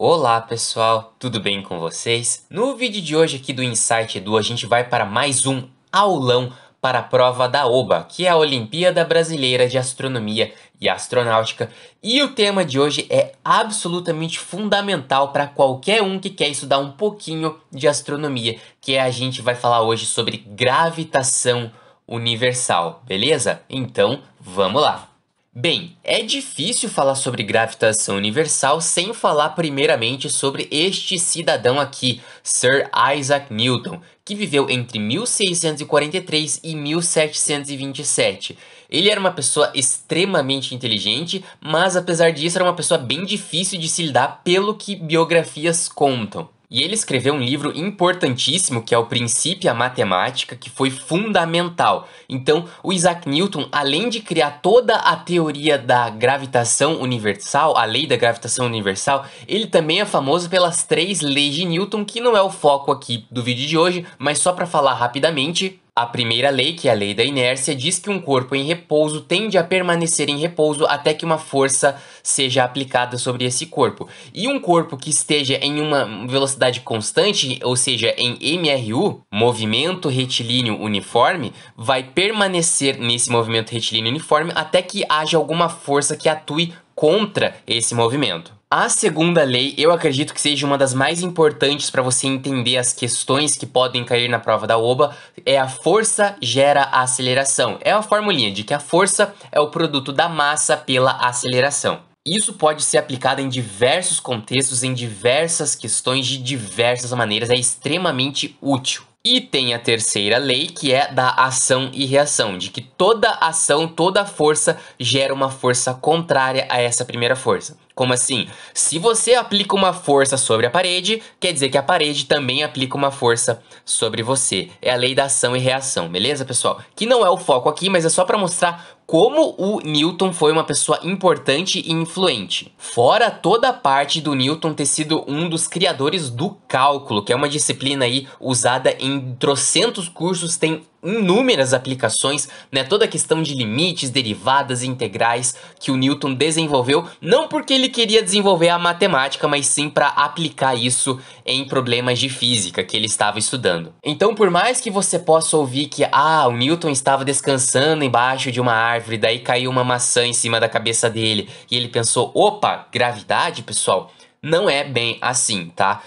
Olá pessoal, tudo bem com vocês? No vídeo de hoje aqui do Insight Edu a gente vai para mais um aulão para a prova da OBA, que é a Olimpíada Brasileira de Astronomia e Astronáutica, e o tema de hoje é absolutamente fundamental para qualquer um que quer estudar um pouquinho de astronomia, que a gente vai falar hoje sobre gravitação universal, beleza? Então, vamos lá! Bem, é difícil falar sobre gravitação universal sem falar primeiramente sobre este cidadão aqui, Sir Isaac Newton, que viveu entre 1643 e 1727. Ele era uma pessoa extremamente inteligente, mas apesar disso era uma pessoa bem difícil de se lidar pelo que biografias contam. E ele escreveu um livro importantíssimo, que é o Princípio Matemática, que foi fundamental. Então, o Isaac Newton, além de criar toda a teoria da gravitação universal, a lei da gravitação universal, ele também é famoso pelas 3 leis de Newton, que não é o foco aqui do vídeo de hoje, mas só para falar rapidamente. A primeira lei, que é a lei da inércia, diz que um corpo em repouso tende a permanecer em repouso até que uma força seja aplicada sobre esse corpo. E um corpo que esteja em uma velocidade constante, ou seja, em MRU, movimento retilíneo uniforme, vai permanecer nesse movimento retilíneo uniforme até que haja alguma força que atue contra esse movimento. A segunda lei, eu acredito que seja uma das mais importantes para você entender as questões que podem cair na prova da OBA, é a força gera a aceleração. É a formulinha de que a força é o produto da massa pela aceleração. Isso pode ser aplicado em diversos contextos, em diversas questões, de diversas maneiras, é extremamente útil. E tem a terceira lei, que é da ação e reação, de que toda ação, toda força gera uma força contrária a essa primeira força. Como assim? Se você aplica uma força sobre a parede, quer dizer que a parede também aplica uma força sobre você. É a lei da ação e reação, beleza, pessoal? Que não é o foco aqui, mas é só para mostrar como o Newton foi uma pessoa importante e influente. Fora toda a parte do Newton ter sido um dos criadores do cálculo, que é uma disciplina aí usada em trocentos cursos, tem inúmeras aplicações, né? Toda a questão de limites, derivadas e integrais que o Newton desenvolveu, não porque ele queria desenvolver a matemática, mas sim para aplicar isso em problemas de física que ele estava estudando. Então, por mais que você possa ouvir que o Newton estava descansando embaixo de uma árvore, daí caiu uma maçã em cima da cabeça dele, e ele pensou, opa, gravidade, pessoal? Não é bem assim, tá?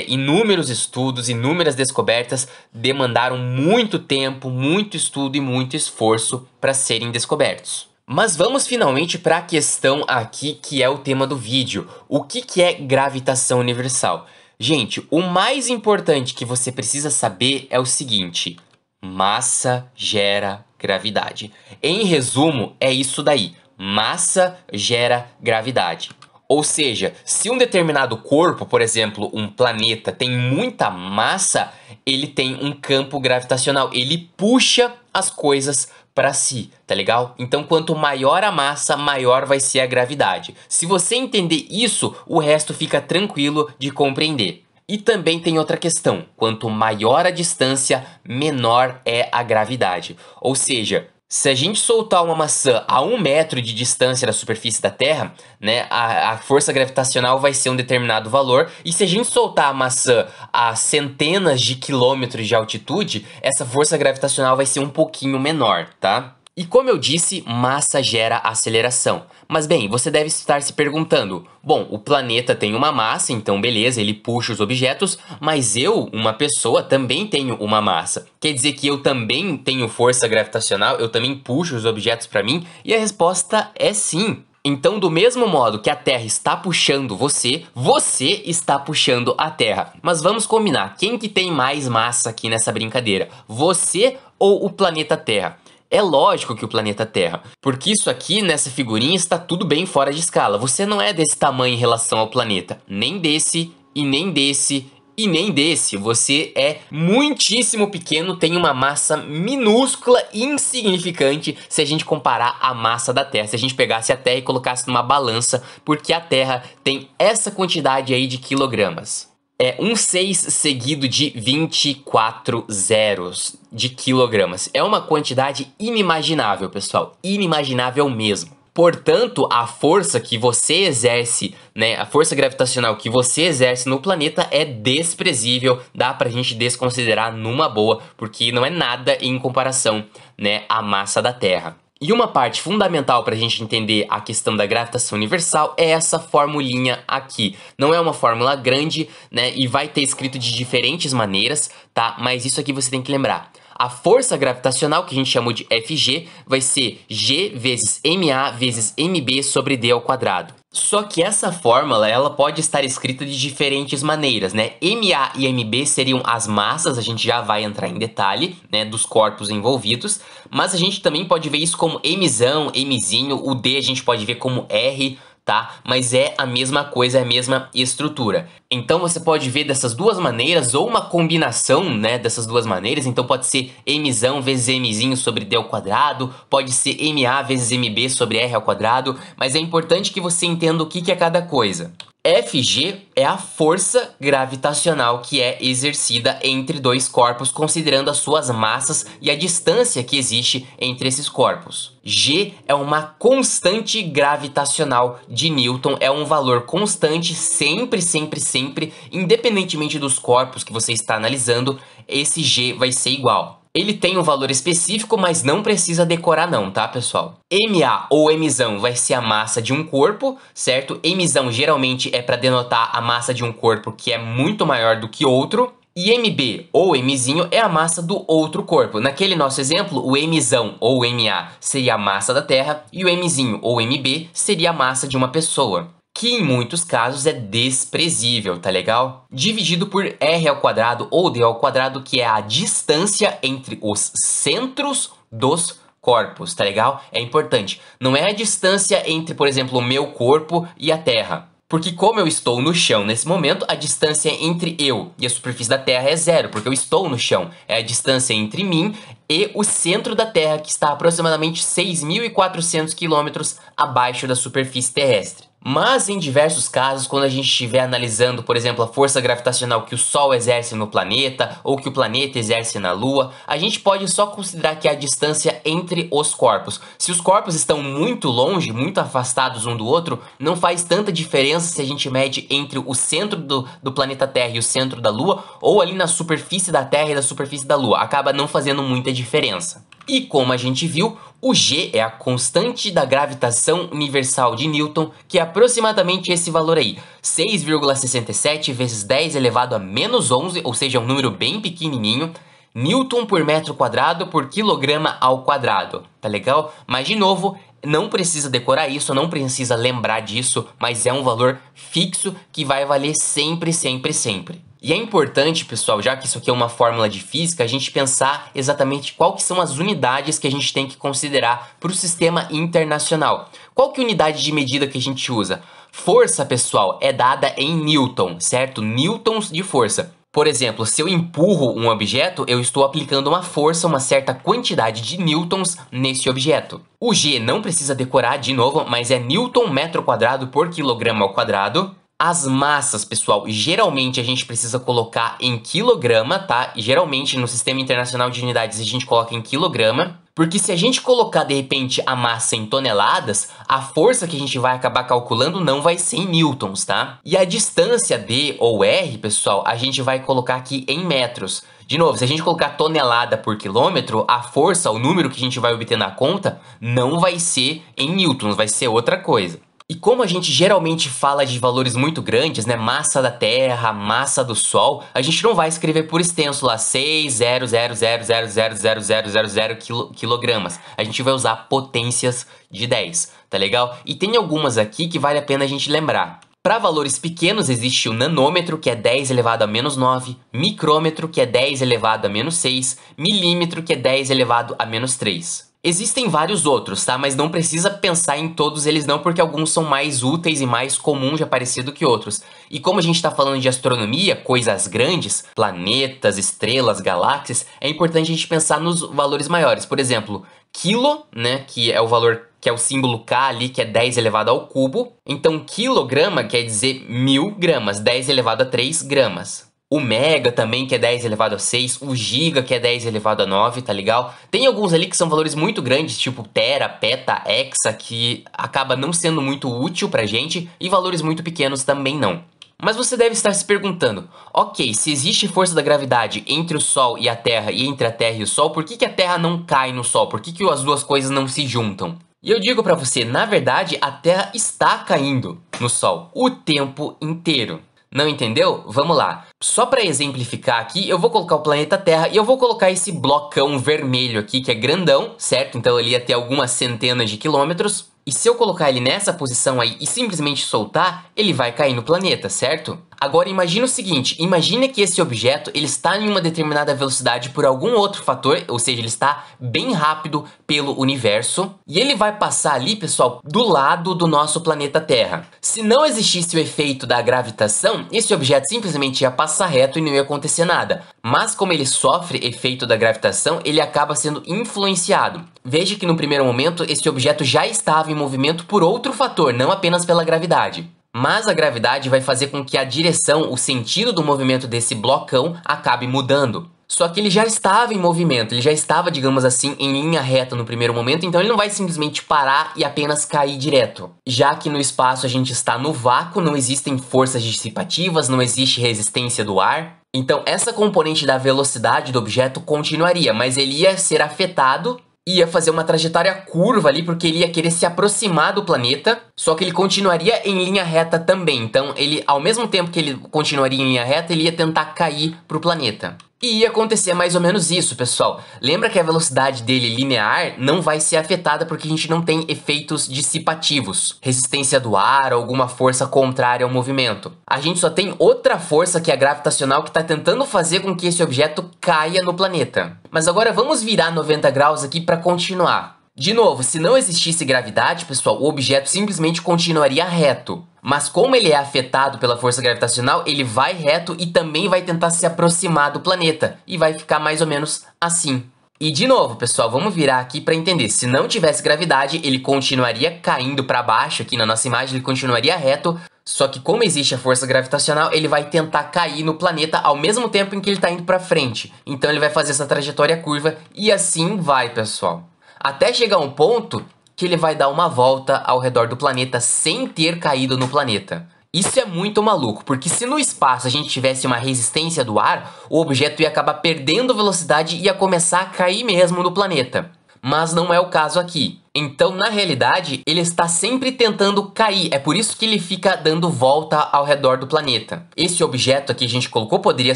Inúmeros estudos, inúmeras descobertas demandaram muito tempo, muito estudo e muito esforço para serem descobertos. Mas vamos finalmente para a questão aqui que é o tema do vídeo. O que é gravitação universal? Gente, o mais importante que você precisa saber é o seguinte: massa gera gravidade. Em resumo, é isso daí. Massa gera gravidade. Ou seja, se um determinado corpo, por exemplo, um planeta, tem muita massa, ele tem um campo gravitacional. Ele puxa as coisas para si, tá legal? Então, quanto maior a massa, maior vai ser a gravidade. Se você entender isso, o resto fica tranquilo de compreender. E também tem outra questão: quanto maior a distância, menor é a gravidade. Ou seja, se a gente soltar uma maçã a 1 metro de distância da superfície da Terra, né, a força gravitacional vai ser um determinado valor. E se a gente soltar a maçã a centenas de quilômetros de altitude, essa força gravitacional vai ser um pouquinho menor, tá? E como eu disse, massa gera aceleração. Mas bem, você deve estar se perguntando, bom, o planeta tem uma massa, então beleza, ele puxa os objetos, mas eu, uma pessoa, também tenho uma massa. Quer dizer que eu também tenho força gravitacional, eu também puxo os objetos para mim? E a resposta é sim. Então, do mesmo modo que a Terra está puxando você, você está puxando a Terra. Mas vamos combinar, quem que tem mais massa aqui nessa brincadeira? Você ou o planeta Terra? É lógico que o planeta Terra, porque isso aqui nessa figurinha está tudo bem fora de escala. Você não é desse tamanho em relação ao planeta, nem desse e nem desse e nem desse. Você é muitíssimo pequeno, tem uma massa minúscula, insignificante, se a gente comparar a massa da Terra. Se a gente pegasse a Terra e colocasse numa balança, porque a Terra tem essa quantidade aí de quilogramas. É um 6 seguido de 24 zeros de quilogramas. É uma quantidade inimaginável, pessoal. Inimaginável mesmo. Portanto, a força que você exerce, né, a força gravitacional que você exerce no planeta é desprezível, dá pra gente desconsiderar numa boa, porque não é nada em comparação, né, à massa da Terra. E uma parte fundamental para a gente entender a questão da gravitação universal é essa formulinha aqui. Não é uma fórmula grande, né, e vai ter escrito de diferentes maneiras, tá? Mas isso aqui você tem que lembrar. A força gravitacional, que a gente chamou de Fg, vai ser G vezes ma vezes mb sobre d ao quadrado. Só que essa fórmula, ela pode estar escrita de diferentes maneiras, né? Ma e mb seriam as massas, a gente já vai entrar em detalhe, né, dos corpos envolvidos, mas a gente também pode ver isso como mzão, mzinho, o d a gente pode ver como r, tá? Mas é a mesma coisa, é a mesma estrutura. Então você pode ver dessas duas maneiras, ou uma combinação, né, dessas duas maneiras. Então pode ser mzão vezes mzinho sobre d ao quadrado, pode ser ma vezes mb sobre r ao quadrado, mas é importante que você entenda o que é cada coisa. Fg é a força gravitacional que é exercida entre dois corpos, considerando as suas massas e a distância que existe entre esses corpos. G é uma constante gravitacional de Newton, é um valor constante, sempre, sempre, sempre, independentemente dos corpos que você está analisando, esse G vai ser igual. Ele tem um valor específico, mas não precisa decorar não, tá, pessoal? Ma ou mzão vai ser a massa de um corpo, certo? Mzão geralmente é para denotar a massa de um corpo que é muito maior do que outro. E mb ou mzinho é a massa do outro corpo. Naquele nosso exemplo, o mzão ou ma seria a massa da Terra e o mzinho ou mb seria a massa de uma pessoa, que em muitos casos é desprezível, tá legal? Dividido por r ao quadrado ou d ao quadrado, que é a distância entre os centros dos corpos, tá legal? É importante. Não é a distância entre, por exemplo, o meu corpo e a Terra. Porque como eu estou no chão nesse momento, a distância entre eu e a superfície da Terra é zero, porque eu estou no chão. É a distância entre mim e o centro da Terra, que está aproximadamente 6.400 quilômetros abaixo da superfície terrestre. Mas em diversos casos, quando a gente estiver analisando, por exemplo, a força gravitacional que o Sol exerce no planeta ou que o planeta exerce na Lua, a gente pode só considerar que é a distância entre os corpos. Se os corpos estão muito longe, muito afastados um do outro, não faz tanta diferença se a gente mede entre o centro do planeta Terra e o centro da Lua, ou ali na superfície da Terra e da superfície da Lua. Acaba não fazendo muita diferença. E como a gente viu, o G é a constante da gravitação universal de Newton, que é aproximadamente esse valor aí, 6,67 vezes 10 elevado a menos 11, ou seja, um número bem pequenininho, Newton por metro quadrado por quilograma ao quadrado, tá legal? Mas de novo, não precisa decorar isso, não precisa lembrar disso, mas é um valor fixo que vai valer sempre, sempre, sempre. E é importante, pessoal, já que isso aqui é uma fórmula de física, a gente pensar exatamente qual que são as unidades que a gente tem que considerar para o sistema internacional. Qual que é a unidade de medida que a gente usa? Força, pessoal, é dada em Newton, certo? Newtons de força. Por exemplo, se eu empurro um objeto, eu estou aplicando uma força, uma certa quantidade de newtons nesse objeto. O G não precisa decorar de novo, mas é Newton metro quadrado por quilograma ao quadrado. As massas, pessoal, geralmente a gente precisa colocar em quilograma, tá? E geralmente no Sistema Internacional de Unidades a gente coloca em quilograma. Porque se a gente colocar, de repente, a massa em toneladas, a força que a gente vai acabar calculando não vai ser em newtons, tá? E a distância D ou R, pessoal, a gente vai colocar aqui em metros. De novo, se a gente colocar tonelada por quilômetro, a força, o número que a gente vai obter na conta, não vai ser em newtons, vai ser outra coisa. E como a gente geralmente fala de valores muito grandes, né, massa da Terra, massa do Sol, a gente não vai escrever por extenso lá 6,000000000 quilogramas. A gente vai usar potências de 10, tá legal? E tem algumas aqui que vale a pena a gente lembrar. Para valores pequenos existe o nanômetro, que é 10 elevado a menos 9, micrômetro, que é 10 elevado a menos 6, milímetro, que é 10 elevado a menos 3. Existem vários outros, tá? Mas não precisa pensar em todos eles não, porque alguns são mais úteis e mais comuns de aparecer do que outros. E como a gente está falando de astronomia, coisas grandes, planetas, estrelas, galáxias, é importante a gente pensar nos valores maiores. Por exemplo, quilo, né, que é o valor, que é o símbolo K ali, que é 10 elevado ao cubo. Então, quilograma quer dizer 1000 gramas, 10 elevado a 3 gramas. O mega também, que é 10 elevado a 6, o giga, que é 10 elevado a 9, tá legal? Tem alguns ali que são valores muito grandes, tipo tera, peta, hexa, que acaba não sendo muito útil pra gente, e valores muito pequenos também não. Mas você deve estar se perguntando, ok, se existe força da gravidade entre o Sol e a Terra e entre a Terra e o Sol, por que a Terra não cai no Sol? Por que as duas coisas não se juntam? E eu digo pra você, na verdade, a Terra está caindo no Sol o tempo inteiro. Não entendeu? Vamos lá. Só para exemplificar aqui, eu vou colocar o planeta Terra e eu vou colocar esse blocão vermelho aqui, que é grandão, certo? Então ele ia ter algumas centenas de quilômetros. E se eu colocar ele nessa posição aí e simplesmente soltar, ele vai cair no planeta, certo? Agora imagina o seguinte, imagina que esse objeto ele está em uma determinada velocidade por algum outro fator, ou seja, ele está bem rápido pelo universo, e ele vai passar ali, pessoal, do lado do nosso planeta Terra. Se não existisse o efeito da gravitação, esse objeto simplesmente ia passar reto e não ia acontecer nada. Mas como ele sofre efeito da gravitação, ele acaba sendo influenciado. Veja que no primeiro momento esse objeto já estava em movimento por outro fator, não apenas pela gravidade. Mas a gravidade vai fazer com que a direção, o sentido do movimento desse blocão acabe mudando. Só que ele já estava em movimento, ele já estava, digamos assim, em linha reta no primeiro momento, então ele não vai simplesmente parar e apenas cair direto. Já que no espaço a gente está no vácuo, não existem forças dissipativas, não existe resistência do ar. Então essa componente da velocidade do objeto continuaria, mas ele ia ser afetado, ia fazer uma trajetória curva ali, porque ele ia querer se aproximar do planeta, só que ele continuaria em linha reta também. Então, ele, ao mesmo tempo que ele continuaria em linha reta, ele ia tentar cair pro planeta. E ia acontecer mais ou menos isso, pessoal. Lembra que a velocidade dele linear não vai ser afetada porque a gente não tem efeitos dissipativos, resistência do ar ou alguma força contrária ao movimento. A gente só tem outra força, que é a gravitacional, que está tentando fazer com que esse objeto caia no planeta. Mas agora vamos virar 90 graus aqui para continuar. De novo, se não existisse gravidade, pessoal, o objeto simplesmente continuaria reto. Mas como ele é afetado pela força gravitacional, ele vai reto e também vai tentar se aproximar do planeta. E vai ficar mais ou menos assim. E de novo, pessoal, vamos virar aqui para entender. Se não tivesse gravidade, ele continuaria caindo para baixo. Aqui na nossa imagem, ele continuaria reto. Só que como existe a força gravitacional, ele vai tentar cair no planeta ao mesmo tempo em que ele está indo para frente. Então ele vai fazer essa trajetória curva e assim vai, pessoal. Até chegar um ponto que ele vai dar uma volta ao redor do planeta sem ter caído no planeta. Isso é muito maluco, porque se no espaço a gente tivesse uma resistência do ar, o objeto ia acabar perdendo velocidade e ia começar a cair mesmo no planeta. Mas não é o caso aqui. Então, na realidade, ele está sempre tentando cair. É por isso que ele fica dando volta ao redor do planeta. Esse objeto aqui que a gente colocou poderia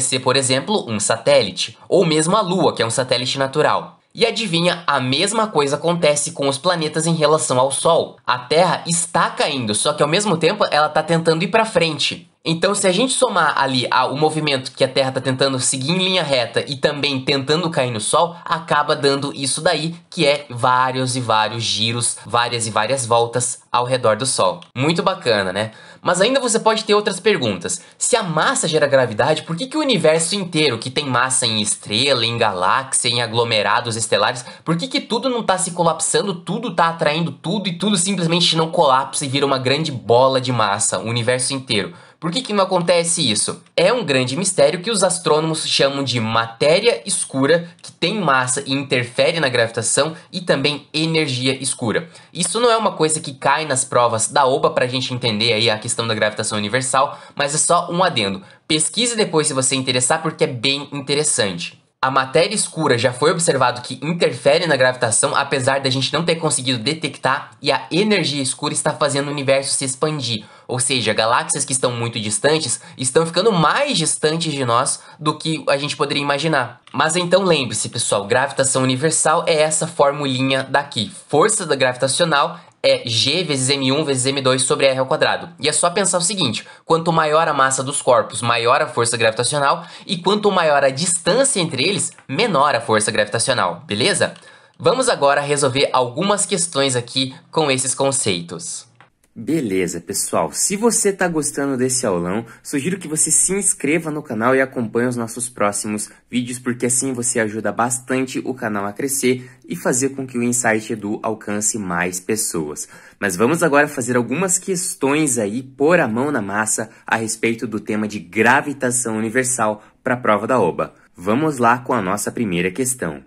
ser, por exemplo, um satélite. Ou mesmo a Lua, que é um satélite natural. E adivinha, a mesma coisa acontece com os planetas em relação ao Sol. A Terra está caindo, só que ao mesmo tempo ela está tentando ir para frente. Então, se a gente somar ali o movimento que a Terra está tentando seguir em linha reta e também tentando cair no Sol, acaba dando isso daí, que é vários e vários giros, várias e várias voltas ao redor do Sol. Muito bacana, né? Mas ainda você pode ter outras perguntas. Se a massa gera gravidade, por que o universo inteiro, que tem massa em estrela, em galáxia, em aglomerados estelares, por que tudo não está se colapsando, tudo está atraindo tudo e tudo simplesmente não colapsa e vira uma grande bola de massa, o universo inteiro? Por que não acontece isso? É um grande mistério que os astrônomos chamam de matéria escura, que tem massa e interfere na gravitação, e também energia escura. Isso não é uma coisa que cai nas provas da OBA para a gente entender aí a questão da gravitação universal, mas é só um adendo. Pesquise depois se você interessar, porque é bem interessante. A matéria escura já foi observado que interfere na gravitação, apesar da gente não ter conseguido detectar, e a energia escura está fazendo o universo se expandir. Ou seja, galáxias que estão muito distantes estão ficando mais distantes de nós do que a gente poderia imaginar. Mas então lembre-se, pessoal, gravitação universal é essa formulinha daqui. Força da gravitacional é G vezes M1 vezes M2 sobre R ao quadrado. E é só pensar o seguinte, quanto maior a massa dos corpos, maior a força gravitacional, e quanto maior a distância entre eles, menor a força gravitacional, beleza? Vamos agora resolver algumas questões aqui com esses conceitos. Beleza, pessoal. Se você está gostando desse aulão, sugiro que você se inscreva no canal e acompanhe os nossos próximos vídeos, porque assim você ajuda bastante o canal a crescer e fazer com que o Insight Edu alcance mais pessoas. Mas vamos agora fazer algumas questões aí, pôr a mão na massa a respeito do tema de gravitação universal para a prova da OBA. Vamos lá com a nossa primeira questão.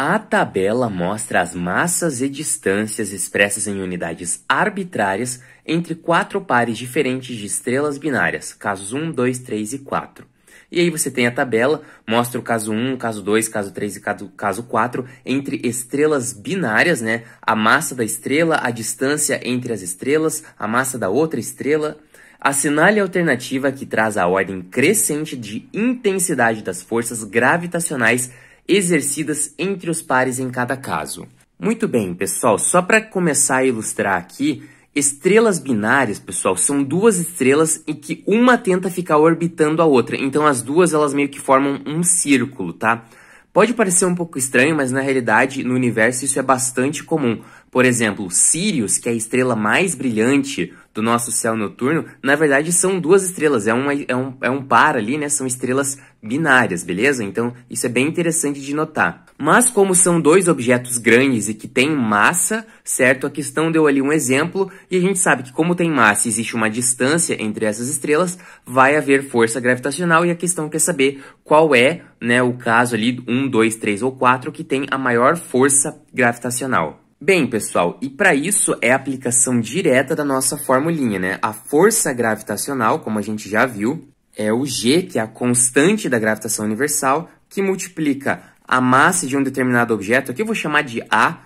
A tabela mostra as massas e distâncias expressas em unidades arbitrárias entre 4 pares diferentes de estrelas binárias, casos 1, 2, 3 e 4. E aí você tem a tabela, mostra o caso 1, caso 2, caso 3 e caso 4 entre estrelas binárias, né? A massa da estrela, a distância entre as estrelas, a massa da outra estrela. Assinale a alternativa que traz a ordem crescente de intensidade das forças gravitacionais exercidas entre os pares em cada caso. Muito bem, pessoal, só para começar a ilustrar aqui, estrelas binárias, pessoal, são duas estrelas em que uma tenta ficar orbitando a outra. Então as duas elas meio que formam um círculo, tá? Pode parecer um pouco estranho, mas na realidade no universo isso é bastante comum. Por exemplo, Sirius, que é a estrela mais brilhante do nosso céu noturno, na verdade são duas estrelas, é um par ali, né? São estrelas binárias, beleza? Então isso é bem interessante de notar. Mas como são dois objetos grandes e que têm massa, certo? A questão deu ali um exemplo e a gente sabe que como tem massa e existe uma distância entre essas estrelas, vai haver força gravitacional e a questão quer saber qual é, né, o caso ali 1, 2, 3 ou 4 que tem a maior força gravitacional. Bem, pessoal, e para isso é a aplicação direta da nossa formulinha, né? A força gravitacional, como a gente já viu, é o G, que é a constante da gravitação universal, que multiplica a massa de um determinado objeto, aqui eu vou chamar de A,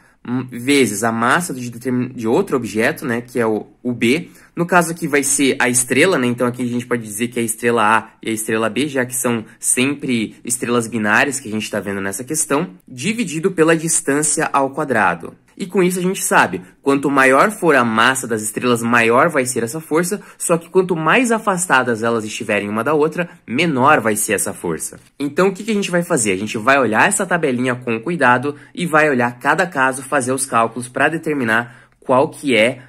vezes a massa de outro objeto, né, que é o B. No caso aqui vai ser a estrela, né, então aqui a gente pode dizer que é a estrela A e a estrela B, já que são sempre estrelas binárias que a gente está vendo nessa questão, dividido pela distância ao quadrado. E com isso a gente sabe, quanto maior for a massa das estrelas, maior vai ser essa força, só que quanto mais afastadas elas estiverem uma da outra, menor vai ser essa força. Então o que a gente vai fazer? A gente vai olhar essa tabelinha com cuidado e vai olhar cada caso, fazer os cálculos para determinar qual que é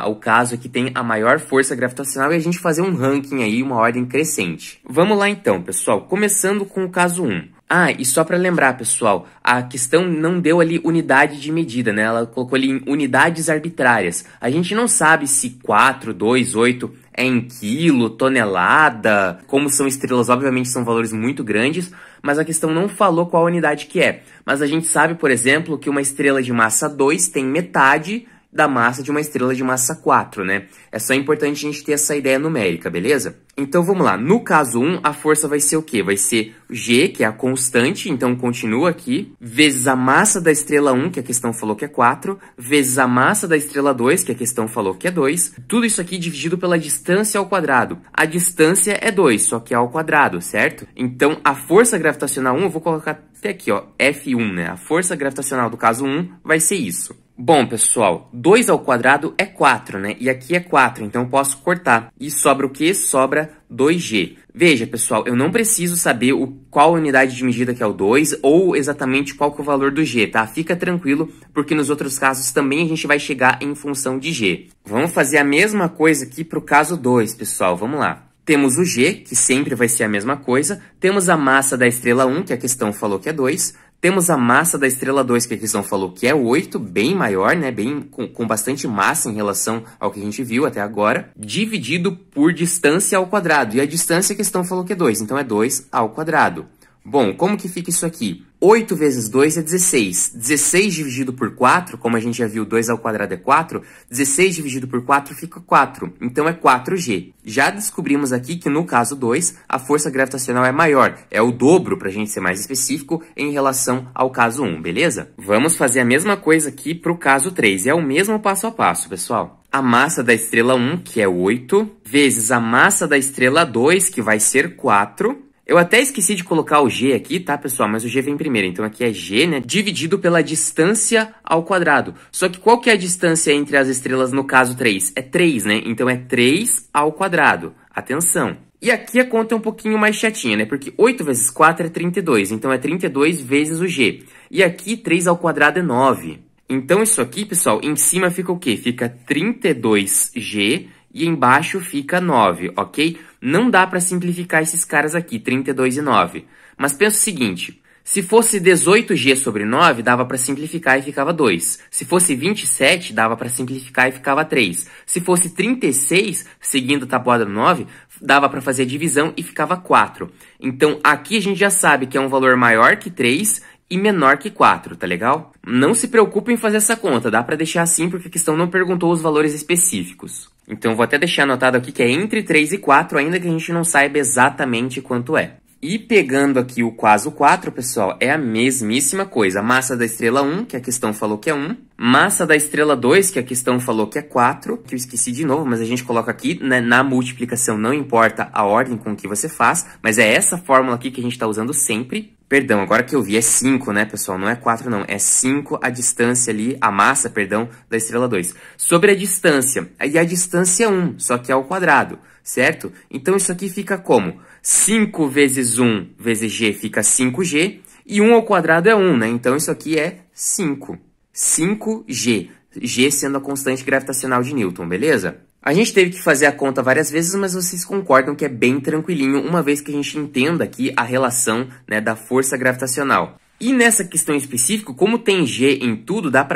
o caso que tem a maior força gravitacional e a gente fazer um ranking aí, uma ordem crescente. Vamos lá então, pessoal, começando com o caso 1. Ah, e só para lembrar, pessoal, a questão não deu ali unidade de medida, né? Ela colocou ali em unidades arbitrárias. A gente não sabe se 4, 2, 8 é em quilo, tonelada. Como são estrelas, obviamente são valores muito grandes, mas a questão não falou qual unidade que é. Mas a gente sabe, por exemplo, que uma estrela de massa 2 tem metade da massa de uma estrela de massa 4, né? É só importante a gente ter essa ideia numérica, beleza? Então vamos lá, no caso 1, a força vai ser o quê? Vai ser G, que é a constante, então continua aqui, vezes a massa da estrela 1, que a questão falou que é 4, vezes a massa da estrela 2, que a questão falou que é 2, tudo isso aqui dividido pela distância ao quadrado. A distância é 2, só que é ao quadrado, certo? Então a força gravitacional 1, eu vou colocar até aqui, ó, F1, né? A força gravitacional do caso 1 vai ser isso. Bom, pessoal, 2 ao quadrado é 4, né? E aqui é 4, então eu posso cortar. E sobra o quê? Sobra 2G. Veja, pessoal, eu não preciso saber qual unidade de medida que é o 2 ou exatamente qual que é o valor do G, tá? Fica tranquilo, porque nos outros casos também a gente vai chegar em função de G. Vamos fazer a mesma coisa aqui para o caso 2, pessoal. Vamos lá. Temos o G, que sempre vai ser a mesma coisa. Temos a massa da estrela 1, que a questão falou que é 2. Temos a massa da estrela 2, que a questão falou que é 8, bem maior, né? Bem, com bastante massa em relação ao que a gente viu até agora, dividido por distância ao quadrado. E a distância a questão falou que é 2, então é 2 ao quadrado. Bom, como que fica isso aqui? 8 vezes 2 é 16. 16 dividido por 4, como a gente já viu, 2 ao quadrado é 4. 16 dividido por 4 fica 4. Então é 4G. Já descobrimos aqui que no caso 2, a força gravitacional é maior. É o dobro, para a gente ser mais específico, em relação ao caso 1, beleza? Vamos fazer a mesma coisa aqui para o caso 3. É o mesmo passo a passo, pessoal. A massa da estrela 1, que é 8, vezes a massa da estrela 2, que vai ser 4... Eu até esqueci de colocar o G aqui, tá, pessoal? Mas o G vem primeiro. Então aqui é G, né? Dividido pela distância ao quadrado. Só que qual que é a distância entre as estrelas no caso 3? É 3, né? Então é 3 ao quadrado. Atenção. E aqui a conta é um pouquinho mais chatinha, né? Porque 8 vezes 4 é 32. Então é 32 vezes o G. E aqui 3 ao quadrado é 9. Então isso aqui, pessoal, em cima fica o quê? Fica 32G e embaixo fica 9, ok? Não dá para simplificar esses caras aqui, 32 e 9. Mas pensa o seguinte, se fosse 18G sobre 9, dava para simplificar e ficava 2. Se fosse 27, dava para simplificar e ficava 3. Se fosse 36, seguindo a tabuada do 9, dava para fazer a divisão e ficava 4. Então aqui a gente já sabe que é um valor maior que 3 e menor que 4, tá legal? Não se preocupem em fazer essa conta, dá para deixar assim porque a questão não perguntou os valores específicos. Então vou até deixar anotado aqui que é entre 3 e 4, ainda que a gente não saiba exatamente quanto é. E pegando aqui o caso 4, pessoal, é a mesmíssima coisa. Massa da estrela 1, que a questão falou que é 1. Massa da estrela 2, que a questão falou que é 4. Que eu esqueci de novo, mas a gente coloca aqui, né, na multiplicação, não importa a ordem com que você faz. Mas é essa fórmula aqui que a gente está usando sempre. Perdão, agora que eu vi, é 5, né, pessoal? Não é 4, não. É 5 a distância ali, a massa, perdão, da estrela 2. Sobre a distância, aí a distância é 1, só que é ao quadrado, certo? Então isso aqui fica como? 5 vezes 1 vezes g fica 5g, e 1 ao quadrado é 1, né? Então isso aqui é 5. 5g. G sendo a constante gravitacional de Newton, beleza? A gente teve que fazer a conta várias vezes, mas vocês concordam que é bem tranquilinho, uma vez que a gente entenda aqui a relação, né, da força gravitacional. E nessa questão específica, como tem G em tudo, dá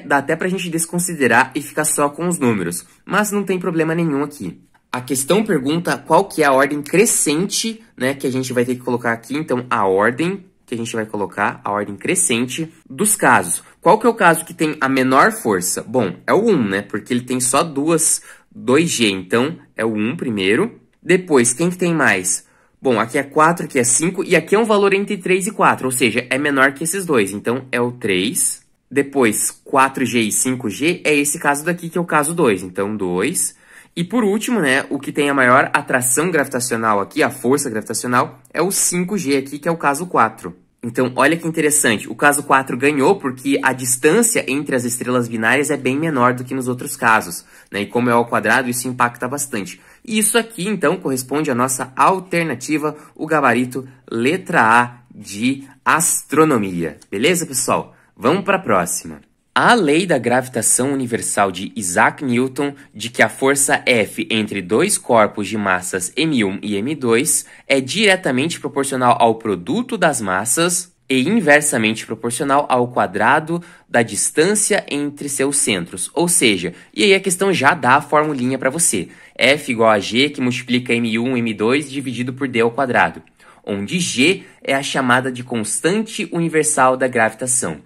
até pra gente desconsiderar e ficar só com os números. Mas não tem problema nenhum aqui. A questão pergunta qual que é a ordem crescente, né, que a gente vai ter que colocar aqui. Então, a ordem que a gente vai colocar, a ordem crescente dos casos. Qual que é o caso que tem a menor força? Bom, é o 1, né, porque ele tem só 2G, então é o 1 primeiro. Depois, quem que tem mais? Bom, aqui é 4, aqui é 5, e aqui é um valor entre 3 e 4, ou seja, é menor que esses dois, então é o 3. Depois, 4G e 5G é esse caso daqui, que é o caso 2, então 2. E por último, né, o que tem a maior atração gravitacional aqui, a força gravitacional, é o 5G aqui, que é o caso 4. Então, olha que interessante, o caso 4 ganhou porque a distância entre as estrelas binárias é bem menor do que nos outros casos, né? E como é ao quadrado, isso impacta bastante. E isso aqui, então, corresponde à nossa alternativa, o gabarito letra A de astronomia. Beleza, pessoal? Vamos para a próxima. A lei da gravitação universal de Isaac Newton, de que a força F entre dois corpos de massas m1 e m2 é diretamente proporcional ao produto das massas e inversamente proporcional ao quadrado da distância entre seus centros. Ou seja, e aí a questão já dá a formulinha para você. F igual a G, que multiplica m1 m2 dividido por d ao quadrado, onde G é a chamada de constante universal da gravitação.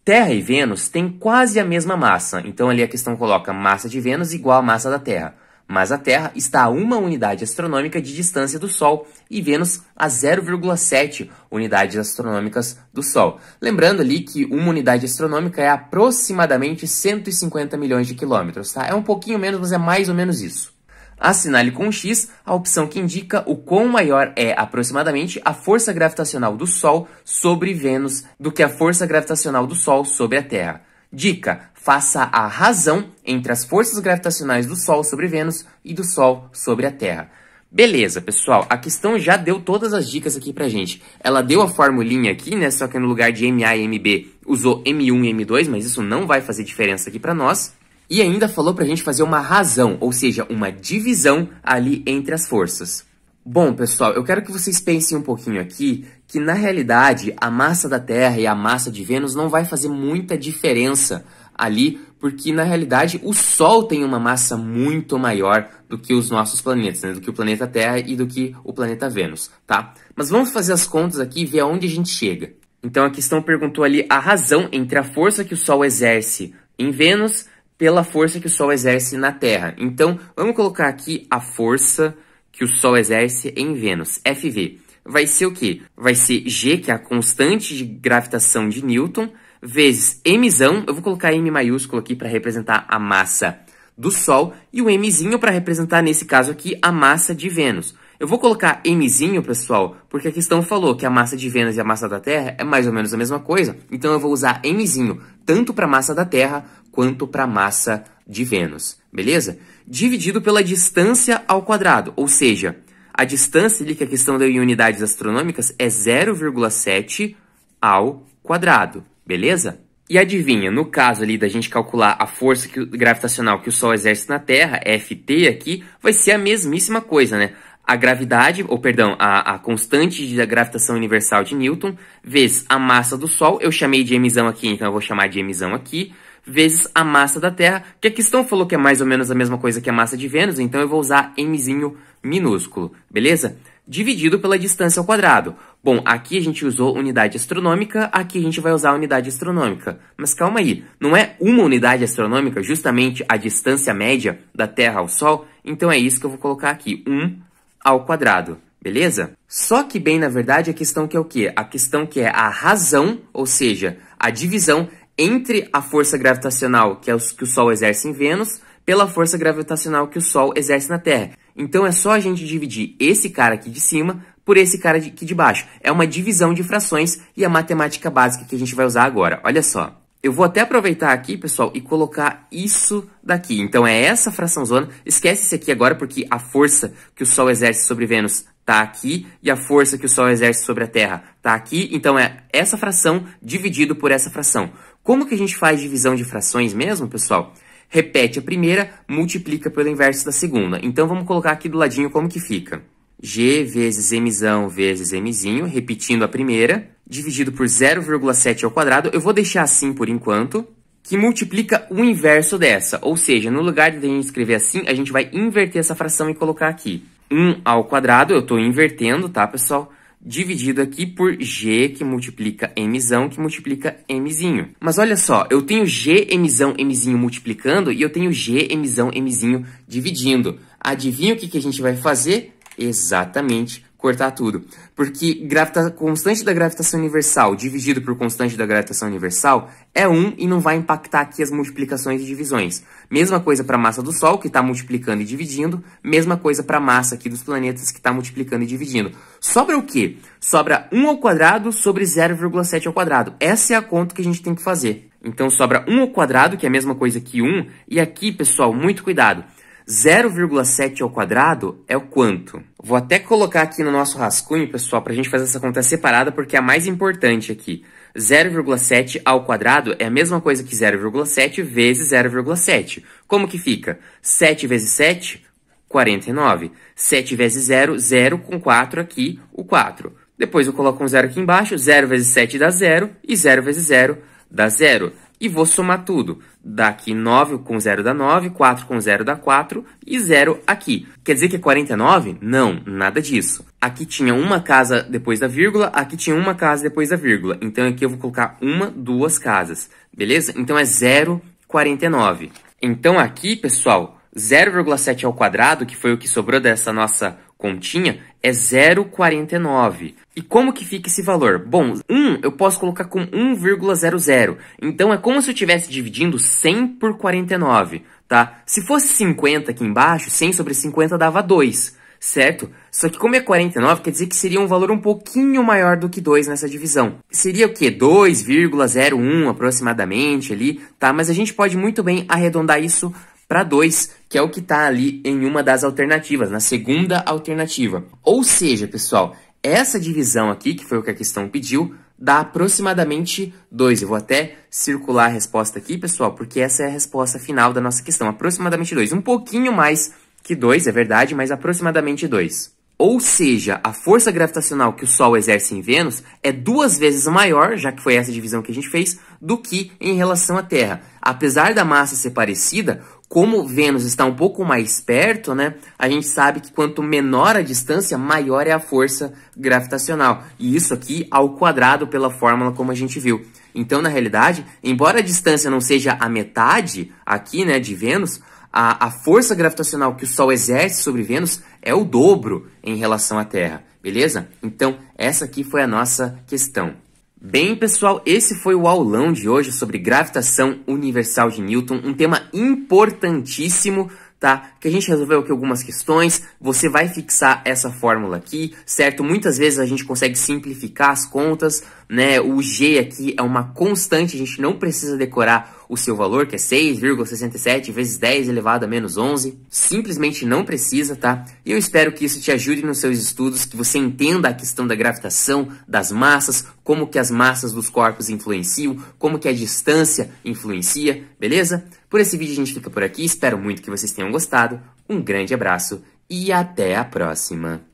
Terra e Vênus têm quase a mesma massa, então ali a questão coloca massa de Vênus igual a massa da Terra. Mas a Terra está a 1 unidade astronômica de distância do Sol e Vênus a 0,7 unidades astronômicas do Sol. Lembrando ali que uma unidade astronômica é aproximadamente 150 milhões de quilômetros, tá? É um pouquinho menos, mas é mais ou menos isso. Assinale com X a opção que indica o quão maior é aproximadamente a força gravitacional do Sol sobre Vênus do que a força gravitacional do Sol sobre a Terra. Dica: faça a razão entre as forças gravitacionais do Sol sobre Vênus e do Sol sobre a Terra. Beleza, pessoal, a questão já deu todas as dicas aqui pra gente. Ela deu a formulinha aqui, né, só que no lugar de MA e MB usou M1 e M2, mas isso não vai fazer diferença aqui pra nós. E ainda falou pra gente fazer uma razão, ou seja, uma divisão ali entre as forças. Bom, pessoal, eu quero que vocês pensem um pouquinho aqui que, na realidade, a massa da Terra e a massa de Vênus não vai fazer muita diferença ali, porque, na realidade, o Sol tem uma massa muito maior do que os nossos planetas, né? Do que o planeta Terra e do que o planeta Vênus, tá? Mas vamos fazer as contas aqui e ver aonde a gente chega. Então, a questão perguntou ali a razão entre a força que o Sol exerce em Vênus pela força que o Sol exerce na Terra. Então, vamos colocar aqui a força que o Sol exerce em Vênus, FV. Vai ser o quê? Vai ser G, que é a constante de gravitação de Newton, vezes Mzão, eu vou colocar M maiúsculo aqui para representar a massa do Sol, e o Mzinho para representar, nesse caso aqui, a massa de Vênus. Eu vou colocar Mzinho, pessoal, porque a questão falou que a massa de Vênus e a massa da Terra é mais ou menos a mesma coisa, então eu vou usar Mzinho tanto para a massa da Terra quanto para a massa de Vênus, beleza? Dividido pela distância ao quadrado, ou seja, a distância ali que a questão deu em unidades astronômicas é 0,7 ao quadrado, beleza? E adivinha, no caso ali da gente calcular a força gravitacional que o Sol exerce na Terra, Ft aqui, vai ser a mesmíssima coisa, né? A gravidade, ou perdão, a constante da gravitação universal de Newton, vezes a massa do Sol, eu chamei de emisão aqui, então eu vou chamar de emisão aqui, vezes a massa da Terra, que a questão falou que é mais ou menos a mesma coisa que a massa de Vênus, então eu vou usar mzinho minúsculo, beleza? Dividido pela distância ao quadrado. Bom, aqui a gente usou unidade astronômica, aqui a gente vai usar unidade astronômica. Mas calma aí, não é uma unidade astronômica justamente a distância média da Terra ao Sol? Então é isso que eu vou colocar aqui, 1 ao quadrado, beleza? Só que bem, na verdade, a questão que é o quê? A questão que é a razão, ou seja, a divisão entre a força gravitacional que o Sol exerce em Vênus pela força gravitacional que o Sol exerce na Terra. Então é só a gente dividir esse cara aqui de cima por esse cara aqui de baixo. É uma divisão de frações e a matemática básica que a gente vai usar agora. Olha só. Eu vou até aproveitar aqui, pessoal, e colocar isso daqui. Então é essa fraçãozona. Esquece isso aqui agora porque a força que o Sol exerce sobre Vênus está aqui e a força que o Sol exerce sobre a Terra está aqui. Então é essa fração dividido por essa fração. Como que a gente faz divisão de frações mesmo, pessoal? Repete a primeira, multiplica pelo inverso da segunda. Então vamos colocar aqui do ladinho como que fica. G vezes mzão vezes mzinho, repetindo a primeira, dividido por 0,7 ao quadrado. Eu vou deixar assim por enquanto, que multiplica o inverso dessa. Ou seja, no lugar de a gente escrever assim, a gente vai inverter essa fração e colocar aqui. 1 ao quadrado, eu estou invertendo, tá, pessoal? Dividido aqui por G, que multiplica mzão, que multiplica mzinho. Mas olha só, eu tenho G mzão, mzinho multiplicando e eu tenho G mzão, mzinho dividindo. Adivinha o que a gente vai fazer? Exatamente, cortar tudo. Porque constante da gravitação universal dividido por constante da gravitação universal é 1 e não vai impactar aqui as multiplicações e divisões. Mesma coisa para a massa do Sol, que está multiplicando e dividindo. Mesma coisa para a massa aqui dos planetas, que está multiplicando e dividindo. Sobra o quê? Sobra 1 ao quadrado sobre 0,7 ao quadrado. Essa é a conta que a gente tem que fazer. Então sobra 1 ao quadrado, que é a mesma coisa que 1. E aqui, pessoal, muito cuidado. 0,7 ao quadrado é o quanto? Vou até colocar aqui no nosso rascunho, pessoal, para a gente fazer essa conta separada, porque é a mais importante aqui. 0,7 ao quadrado é a mesma coisa que 0,7 vezes 0,7. Como que fica? 7 vezes 7, 49. 7 vezes 0, 0 com 4 aqui, o 4. Depois eu coloco um 0 aqui embaixo, 0 vezes 7 dá 0, e 0 vezes 0 dá 0. E vou somar tudo. Daqui 9 com 0 dá 9, 4 com 0 dá 4 e 0 aqui. Quer dizer que é 49? Não, nada disso. Aqui tinha uma casa depois da vírgula, aqui tinha uma casa depois da vírgula. Então aqui eu vou colocar duas casas, beleza? Então é 0,49. Então aqui, pessoal, 0,7 ao quadrado, que foi o que sobrou dessa nossa continha, é 0,49. E como que fica esse valor? Bom, 1 eu posso colocar com 1,00. Então é como se eu estivesse dividindo 100 por 49, tá? Se fosse 50 aqui embaixo, 100 sobre 50 dava 2, certo? Só que como é 49, quer dizer que seria um valor um pouquinho maior do que 2 nessa divisão. Seria o quê? 2,01 aproximadamente ali, tá? Mas a gente pode muito bem arredondar isso para 2, que é o que está ali em uma das alternativas, na segunda alternativa. Ou seja, pessoal, essa divisão aqui, que foi o que a questão pediu, dá aproximadamente 2. Eu vou até circular a resposta aqui, pessoal, porque essa é a resposta final da nossa questão. Aproximadamente 2. Um pouquinho mais que 2, é verdade, mas aproximadamente 2. Ou seja, a força gravitacional que o Sol exerce em Vênus é 2 vezes maior, já que foi essa divisão que a gente fez, do que em relação à Terra. Apesar da massa ser parecida, como Vênus está um pouco mais perto, né, a gente sabe que quanto menor a distância, maior é a força gravitacional. E isso aqui ao quadrado pela fórmula como a gente viu. Então, na realidade, embora a distância não seja a metade aqui, né, de Vênus, a força gravitacional que o Sol exerce sobre Vênus é o dobro em relação à Terra, beleza? Então, essa aqui foi a nossa questão. Bem, pessoal, esse foi o aulão de hoje sobre gravitação universal de Newton, um tema importantíssimo, tá? Que a gente resolveu aqui algumas questões, você vai fixar essa fórmula aqui, certo? Muitas vezes a gente consegue simplificar as contas, né? O G aqui é uma constante, a gente não precisa decorar o seu valor, que é 6,67 vezes 10 elevado a menos 11. Simplesmente não precisa, tá? E eu espero que isso te ajude nos seus estudos, que você entenda a questão da gravitação, das massas, como que as massas dos corpos influenciam, como que a distância influencia, beleza? Por esse vídeo a gente fica por aqui, espero muito que vocês tenham gostado. Um grande abraço e até a próxima!